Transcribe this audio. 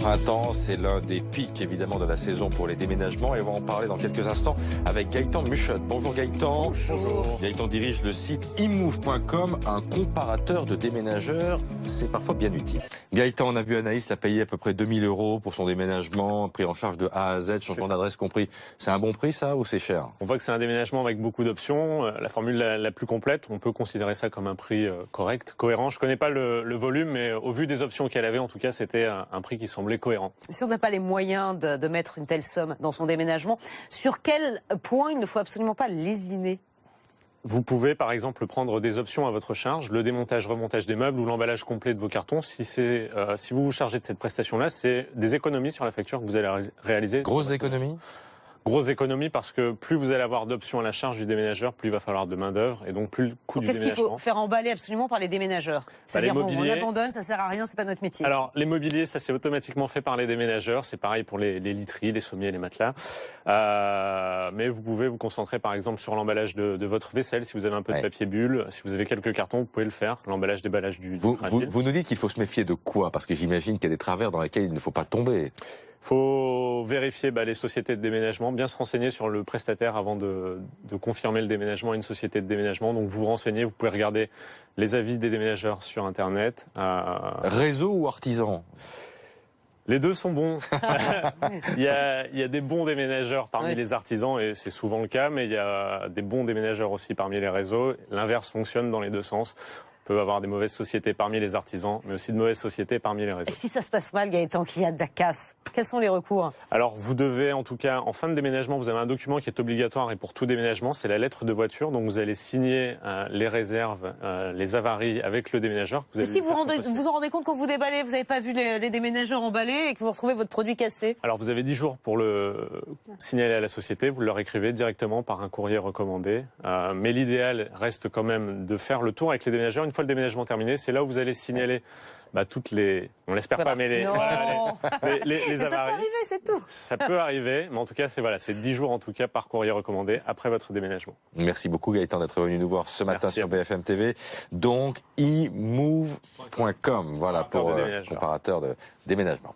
Printemps, c'est l'un des pics évidemment de la saison pour les déménagements et on va en parler dans quelques instants avec Gaëtan Muchotte. Bonjour Gaëtan. Bonjour. Gaëtan dirige le site imove.com, un comparateur de déménageurs. C'est parfois bien utile. Gaëtan, on a vu Anaïs l'a payé à peu près 2000 € pour son déménagement, pris en charge de A à Z, changement d'adresse compris. C'est un bon prix ça ou c'est cher? On voit que c'est un déménagement avec beaucoup d'options. La formule la plus complète, on peut considérer ça comme un prix correct, cohérent. Je connais pas le volume, mais au vu des options qu'elle avait, en tout cas, c'était un prix qui semblait cohérent. Si on n'a pas les moyens de mettre une telle somme dans son déménagement, sur quel point il ne faut absolument pas lésiner? Vous pouvez par exemple prendre des options à votre charge, le démontage, remontage des meubles ou l'emballage complet de vos cartons. Si vous vous chargez de cette prestation-là, c'est des économies sur la facture que vous allez réaliser. Grosse économie? Grosse économie parce que plus vous allez avoir d'options à la charge du déménageur, plus il va falloir de main d'œuvre et donc plus le coût du déménagement. Qu'est-ce qu'il faut faire emballer absolument par les déménageurs? C'est-à-dire on abandonne, ça sert à rien, c'est pas notre métier. Alors les mobiliers, ça c'est automatiquement fait par les déménageurs. C'est pareil pour les literies, les sommiers, les matelas. Mais vous pouvez vous concentrer par exemple sur l'emballage de votre vaisselle. Si vous avez un peu de papier bulle, si vous avez quelques cartons, vous pouvez le faire. L'emballage, déballage du fragile. Vous nous dites qu'il faut se méfier de quoi? Parce que j'imagine qu'il y a des travers dans lesquels il ne faut pas tomber. Faut vérifier les sociétés de déménagement, bien se renseigner sur le prestataire avant de confirmer le déménagement à une société de déménagement. Donc vous vous renseignez, vous pouvez regarder les avis des déménageurs sur Internet. Réseau ou artisan? Les deux sont bons. il y a des bons déménageurs parmi les artisans et c'est souvent le cas, mais il y a des bons déménageurs aussi parmi les réseaux. L'inverse fonctionne dans les deux sens. On peut avoir des mauvaises sociétés parmi les artisans, mais aussi de mauvaises sociétés parmi les réseaux. Et si ça se passe mal, Gaëtan, qu'il y a de la casse, quels sont les recours? Alors, vous devez, en tout cas, en fin de déménagement, vous avez un document qui est obligatoire et pour tout déménagement, c'est la lettre de voiture. Donc, vous allez signer les réserves, les avaries avec le déménageur. Et si vous vous en rendez compte quand vous déballez, vous n'avez pas vu les déménageurs emballés et que vous retrouvez votre produit cassé? Alors, vous avez 10 jours pour le signaler à la société. Vous leur écrivez directement par un courrier recommandé. Mais l'idéal reste quand même de faire le tour avec les déménageurs. Une fois le déménagement terminé, c'est là où vous allez signaler toutes les... On l'espère pas, mais les avaries. Ça peut arriver, c'est tout. Ça peut arriver, mais en tout cas, c'est 10 jours en tout cas par courrier recommandé après votre déménagement. Merci beaucoup Gaëtan d'être venu nous voir ce matin sur BFM TV. Donc, imove.com, voilà, pour comparateur de déménagement.